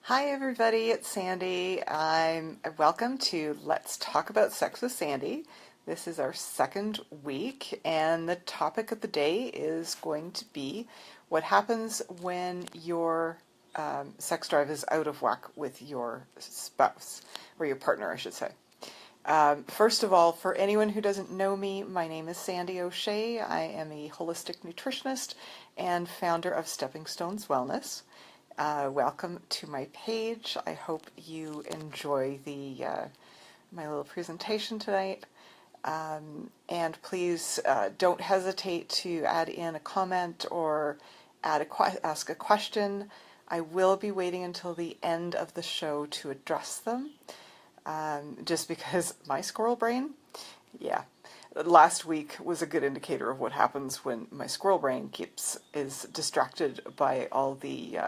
Hi everybody, it's Sandy. Welcome to Let's Talk About Sex with Sandy. This is our second week, and the topic of the day is going to be what happens when your sex drive is out of whack with your spouse, or your partner, I should say. First of all, for anyone who doesn't know me, my name is Sandy O'Shea. I am a holistic nutritionist and founder of Stepping Stones Wellness. Welcome to my page. I hope you enjoy my little presentation tonight. And please don't hesitate to add in a comment or ask a question. I will be waiting until the end of the show to address them, just because my squirrel brain, yeah. Last week was a good indicator of what happens when my squirrel brain is distracted by all the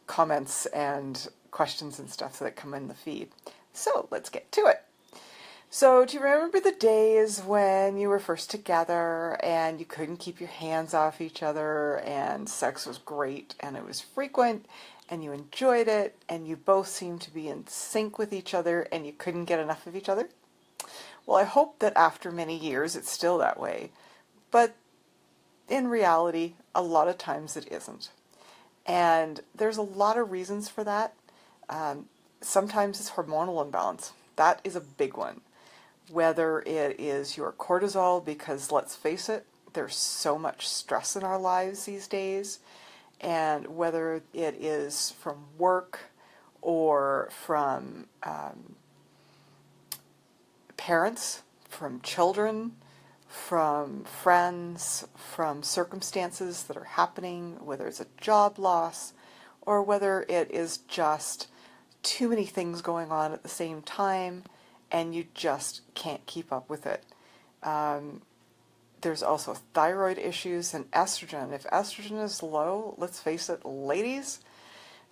comments and questions and stuff that come in the feed. So let's get to it. So do you remember the days when you were first together and you couldn't keep your hands off each other and sex was great and it was frequent and you enjoyed it and you both seemed to be in sync with each other and you couldn't get enough of each other? Well, I hope that after many years it's still that way, but in reality, a lot of times it isn't. And there's a lot of reasons for that. Sometimes it's hormonal imbalance. That is a big one. Whether it is your cortisol, because let's face it, there's so much stress in our lives these days, and whether it is from work or from parents, from children, from friends, from circumstances that are happening, whether it's a job loss or whether it is just too many things going on at the same time and you just can't keep up with it. There's also thyroid issues and estrogen. If estrogen is low, let's face it, ladies,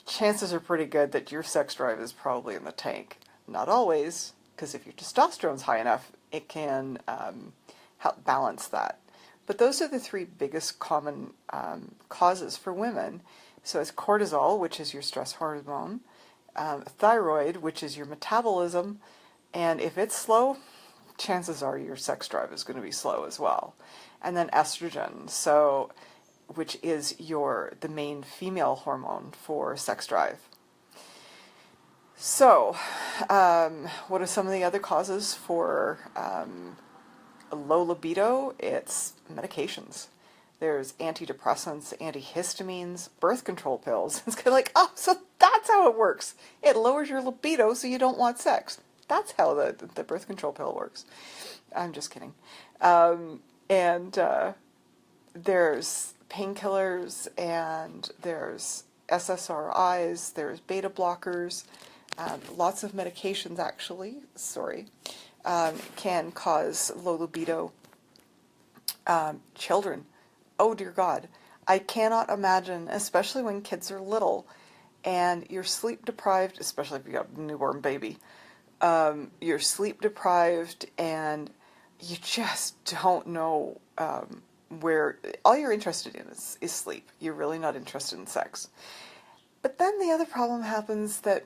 chances are pretty good that your sex drive is probably in the tank. Not always, because if your testosterone's high enough, it can help balance that. But those are the three biggest common causes for women. So it's cortisol, which is your stress hormone, thyroid, which is your metabolism, and if it's slow, chances are your sex drive is going to be slow as well. And then estrogen, which is the main female hormone for sex drive. So, what are some of the other causes for low libido? It's medications. There's antidepressants, antihistamines, birth control pills. It's kind of like, oh, so that's how it works. It lowers your libido so you don't want sex. That's how the birth control pill works. I'm just kidding. And there's painkillers, and there's SSRIs, there's beta blockers, lots of medications actually, can cause low libido. Children, oh dear God, I cannot imagine, especially when kids are little and you're sleep deprived, especially if you have a newborn baby, you're sleep deprived and you just don't know where, all you're interested in is sleep. You're really not interested in sex. But then the other problem happens that,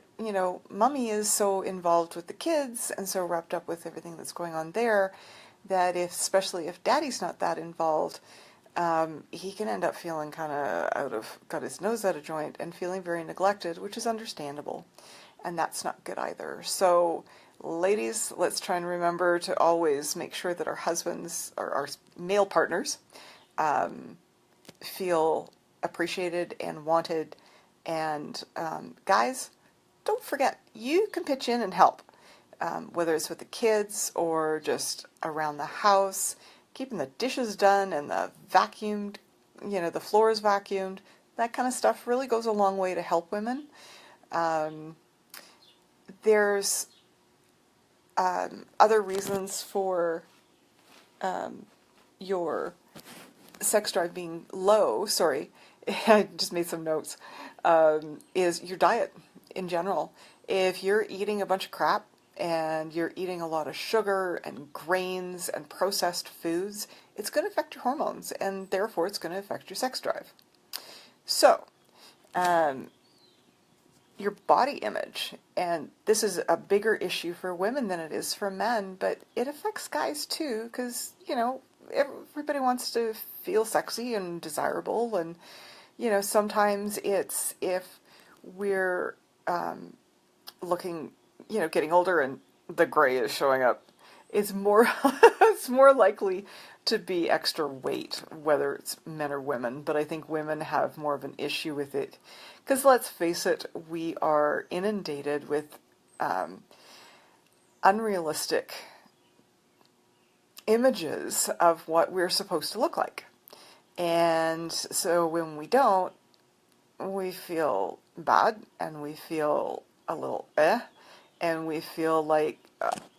mommy is so involved with the kids and so wrapped up with everything that's going on there that especially if daddy's not that involved, he can end up feeling kind of got his nose out of joint and feeling very neglected, which is understandable. And that's not good either. So, ladies, let's try and remember to always make sure that our husbands or our male partners feel appreciated and wanted. And guys, don't forget, you can pitch in and help, whether it's with the kids or just around the house, keeping the dishes done and the vacuumed, the floors vacuumed. That kind of stuff really goes a long way to help women. There's other reasons for your sex drive being low. Sorry, I just made some notes. Is your diet in general. If you're eating a bunch of crap and you're eating a lot of sugar and grains and processed foods, it's going to affect your hormones, and therefore it's going to affect your sex drive. So, your body image. And this is a bigger issue for women than it is for men, but it affects guys too, because, everybody wants to feel sexy and desirable. And, sometimes it's if we're looking, getting older and the gray is showing up, it's more, it's more likely to be extra weight, whether it's men or women. But I think women have more of an issue with it. Because let's face it, we are inundated with unrealistic images of what we're supposed to look like. And so when we don't, we feel bad and we feel a little and we feel like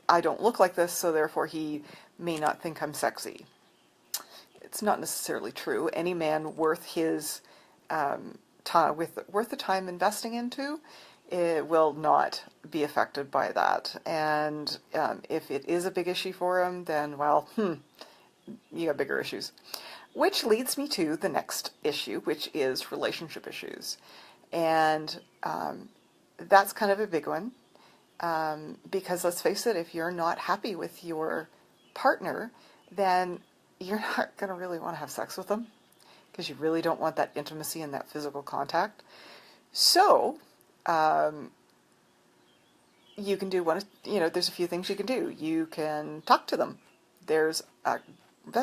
I don't look like this, so therefore he may not think I'm sexy. It's not necessarily true. Any man worth his time, worth the time investing into, it will not be affected by that. And if it is a big issue for him, then, well, you got bigger issues. Which leads me to the next issue, which is relationship issues. And that's kind of a big one. Because let's face it, if you're not happy with your partner, then you're not going to really want to have sex with them, because you really don't want that intimacy and that physical contact. So, you can do there's a few things you can do. You can talk to them. That's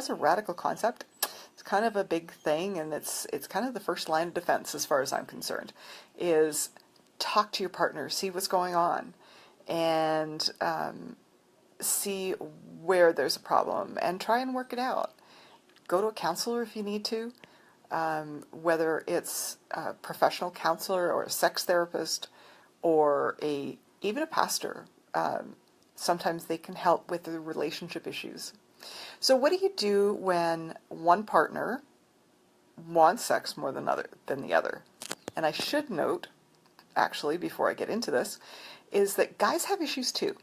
a radical concept. It's kind of a big thing, and it's kind of the first line of defense as far as I'm concerned, is talk to your partner, see what's going on, and see where there's a problem, and try and work it out. Go to a counselor if you need to, whether it's a professional counselor or a sex therapist or even a pastor. Sometimes they can help with the relationship issues. So what do you do when one partner wants sex more than the other? And I should note, actually, before I get into this, is that guys have issues too.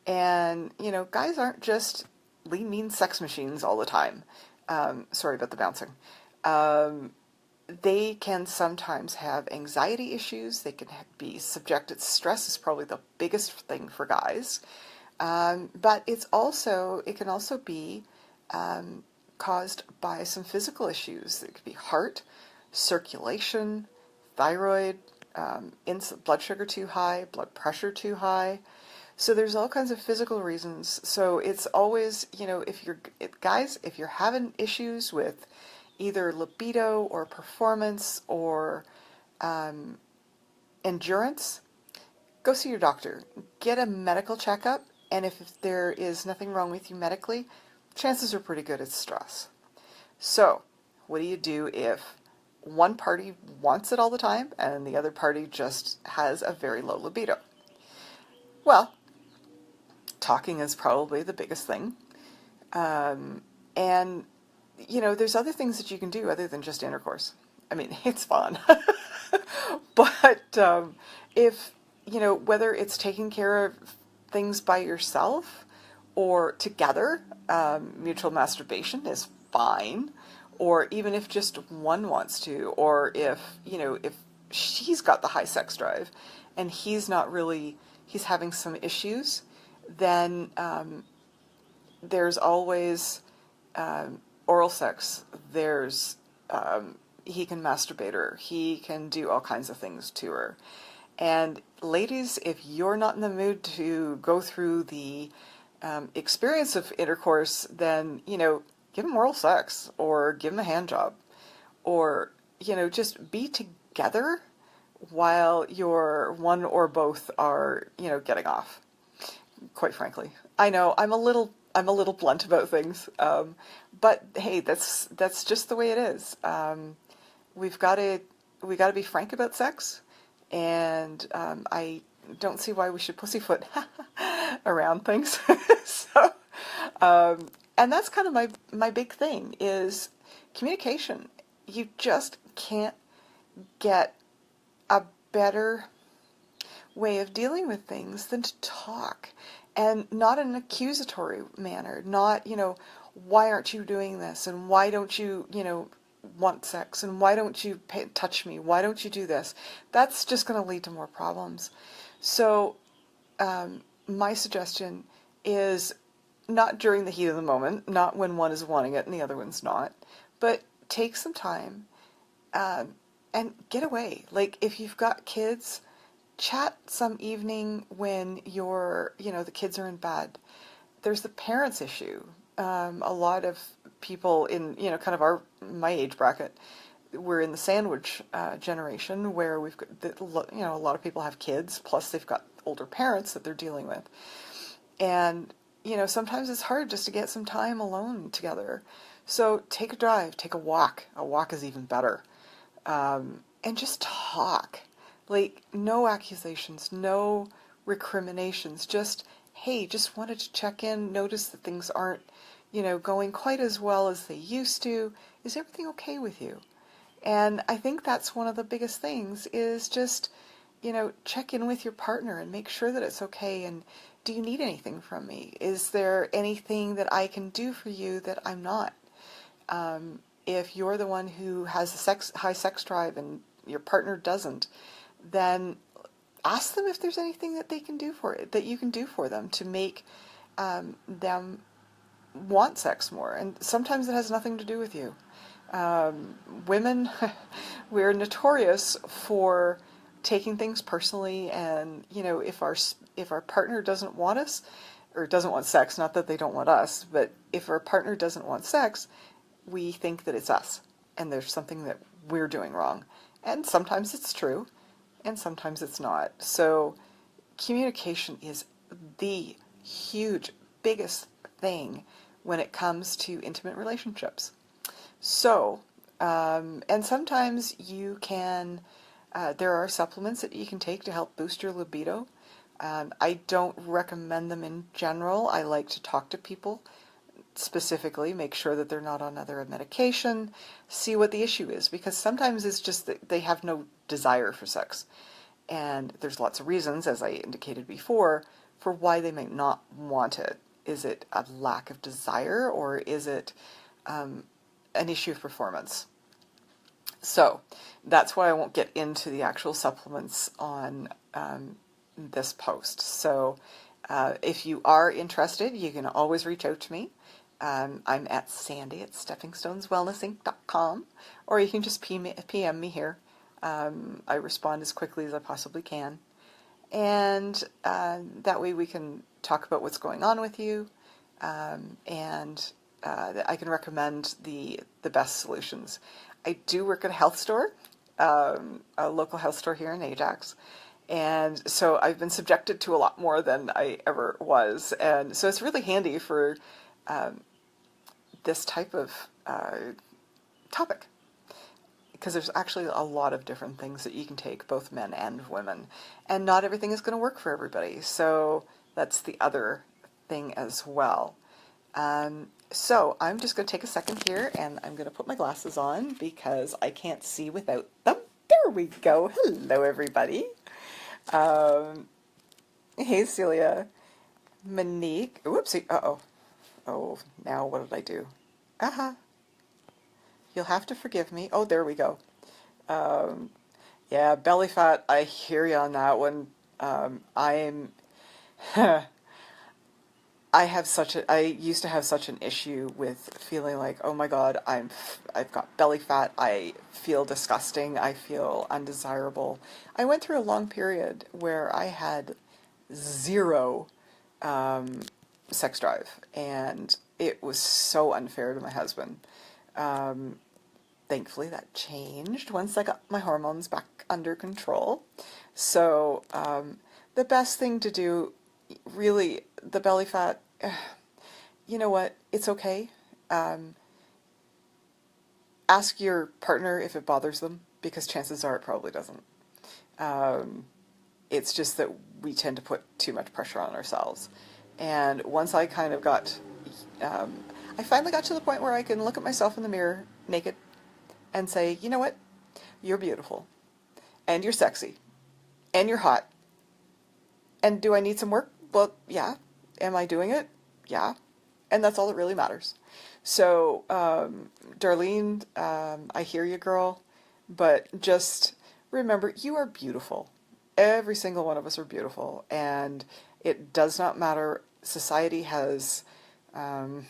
And, guys aren't just lean, mean sex machines all the time. Sorry about the bouncing. They can sometimes have anxiety issues. They can be subjected. Stress is probably the biggest thing for guys. But it can also be caused by some physical issues. It could be heart, circulation, thyroid, blood sugar too high, blood pressure too high. So there's all kinds of physical reasons. So it's always, if you're having issues with either libido or performance or endurance, go see your doctor. Get a medical checkup, and if there is nothing wrong with you medically, chances are pretty good it's stress. So what do you do if one party wants it all the time and the other party just has a very low libido? Well, talking is probably the biggest thing. And, there's other things that you can do other than just intercourse. I mean, it's fun. But if, whether it's taking care of things by yourself or together, mutual masturbation is fine. Or even if just one wants to, or if she's got the high sex drive and he's having some issues, then there's always oral sex. There's he can masturbate her. He can do all kinds of things to her. And ladies, if you're not in the mood to go through the experience of intercourse, then give him oral sex or give him a hand job, or just be together while one or both are getting off. Quite frankly, I know I'm a little blunt about things, but hey, that's just the way it is. We got to be frank about sex, and I don't see why we should pussyfoot around things. So, and that's kind of my big thing is communication. You just can't get a better way of dealing with things than to talk, and not in an accusatory manner, not, why aren't you doing this, and why don't you, want sex, and why don't you touch me? Why don't you do this? That's just going to lead to more problems. So my suggestion is not during the heat of the moment, not when one is wanting it and the other one's not, but take some time and get away. Like if you've got kids, chat some evening when the kids are in bed. There's the parents issue. A lot of people in, kind of my age bracket, we're in the sandwich generation where we've got, a lot of people have kids, plus they've got older parents that they're dealing with. And, sometimes it's hard just to get some time alone together. So take a drive, take a walk. A walk is even better. And just talk. Like, no accusations, no recriminations, just, hey, just wanted to check in, notice that things aren't, going quite as well as they used to. Is everything okay with you? And I think that's one of the biggest things is just, check in with your partner and make sure that it's okay. And do you need anything from me? Is there anything that I can do for you that I'm not? If you're the one who has a high sex drive and your partner doesn't, then ask them if there's anything that they can do that you can do for them to make them want sex more. And sometimes it has nothing to do with you. Women, we're notorious for taking things personally, and if our partner doesn't want us, or doesn't want sex, not that they don't want us, but if our partner doesn't want sex, we think that it's us, and there's something that we're doing wrong. And sometimes it's true, and sometimes it's not. So communication is the huge, biggest thing when it comes to intimate relationships. So, and sometimes you can, there are supplements that you can take to help boost your libido. I don't recommend them in general. I like to talk to people specifically, make sure that they're not on other medication, see what the issue is, because sometimes it's just that they have no desire for sex. And there's lots of reasons, as I indicated before, for why they might not want it. Is it a lack of desire, or is it an issue of performance? So that's why I won't get into the actual supplements on this post. So if you are interested, you can always reach out to me. I'm at sandy@steppingstoneswellnessinc.com, or you can just PM me here. I respond as quickly as I possibly can. And that way we can talk about what's going on with you, and I can recommend the best solutions. I do work at a health store, a local health store here in Ajax, and so I've been subjected to a lot more than I ever was, and so it's really handy for this type of topic, because there's actually a lot of different things that you can take, both men and women, and not everything is going to work for everybody. So that's the other thing as well. So I'm just going to take a second here, and I'm going to put my glasses on because I can't see without them. There we go. Hello, everybody. Hey, Celia. Monique. Whoopsie. Uh-oh. Oh, now what did I do? You'll have to forgive me. Oh, there we go. Yeah, belly fat, I hear you on that one. I used to have such an issue with feeling like, oh my God, I've got belly fat, I feel disgusting, I feel undesirable. I went through a long period where I had zero sex drive, and it was so unfair to my husband. Thankfully that changed once I got my hormones back under control. So the best thing to do, really, the belly fat, you know what, it's okay. Ask your partner if it bothers them, because chances are it probably doesn't. It's just that we tend to put too much pressure on ourselves. And once I kind of got, I finally got to the point where I can look at myself in the mirror naked and say, you know what, you're beautiful, and you're sexy, and you're hot. And do I need some work? Well, yeah. Am I doing it? Yeah. And that's all that really matters. So, Darlene, I hear you, girl, but just remember, you are beautiful. Every single one of us are beautiful, and it does not matter. Society has um,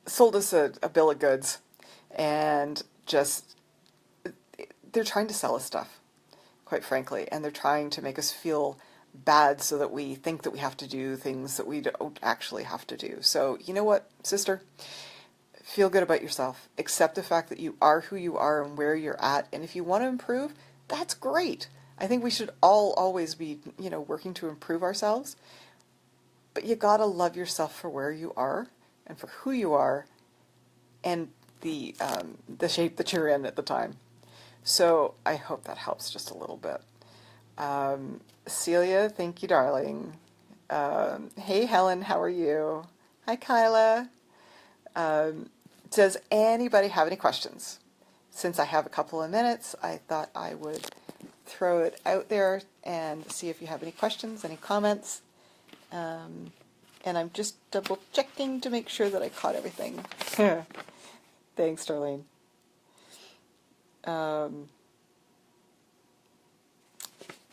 sold us a bill of goods, and just they're trying to sell us stuff, quite frankly, and they're trying to make us feel bad so that we think that we have to do things that we don't actually have to do. So, you know what, sister? Feel good about yourself. Accept the fact that you are who you are and where you're at. And if you want to improve, that's great. I think we should all always be, working to improve ourselves. But you gotta love yourself for where you are and for who you are and the shape that you're in at the time. So I hope that helps just a little bit. Celia, thank you, darling. Hey, Helen, how are you? Hi, Kyla. Does anybody have any questions? Since I have a couple of minutes, I thought I would throw it out there and see if you have any questions, any comments. And I'm just double checking to make sure that I caught everything. Thanks, Darlene.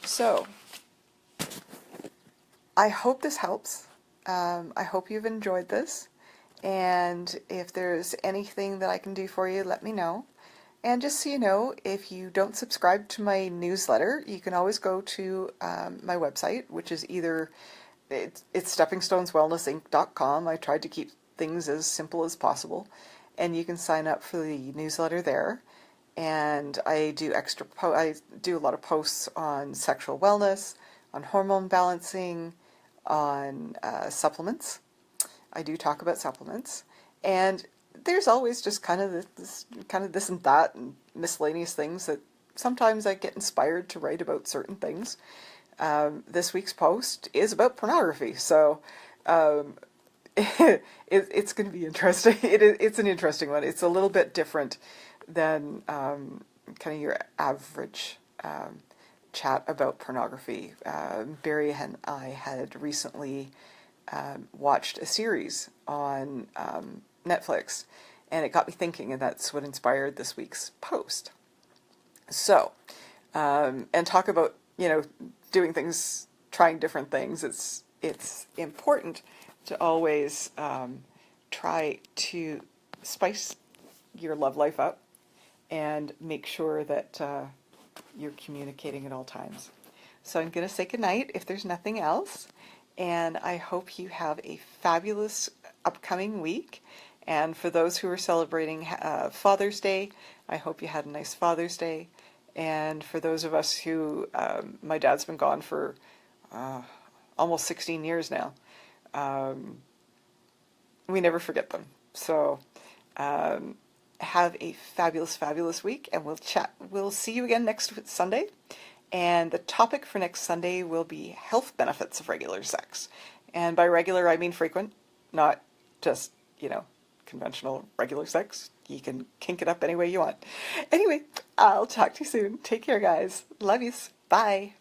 So, I hope this helps. I hope you've enjoyed this. And if there's anything that I can do for you, let me know. And just so you know, if you don't subscribe to my newsletter, you can always go to my website, which is it's steppingstoneswellnessinc.com. I tried to keep things as simple as possible. And you can sign up for the newsletter there. And I do I do a lot of posts on sexual wellness, on hormone balancing, on supplements. I do talk about supplements, and there's always just kind of this and that and miscellaneous things that sometimes I get inspired to write about certain things. This week's post is about pornography, so it's going to be interesting. It's an interesting one. It's a little bit different than kind of your average chat about pornography. Barry and I had recently watched a series on Netflix, and it got me thinking, and that's what inspired this week's post. So, and talk about, doing things, trying different things. It's important to always try to spice your love life up and make sure that you're communicating at all times. So I'm going to say goodnight if there's nothing else. And I hope you have a fabulous upcoming week. And for those who are celebrating Father's Day, I hope you had a nice Father's Day. And for those of us who, my dad's been gone for almost 16 years now, we never forget them. So have a fabulous, fabulous week, and we'll chat. We'll see you again next Sunday. And the topic for next Sunday will be health benefits of regular sex. And by regular, I mean frequent, not just, conventional regular sex. You can kink it up any way you want. Anyway, I'll talk to you soon. Take care, guys. Love yous. Bye.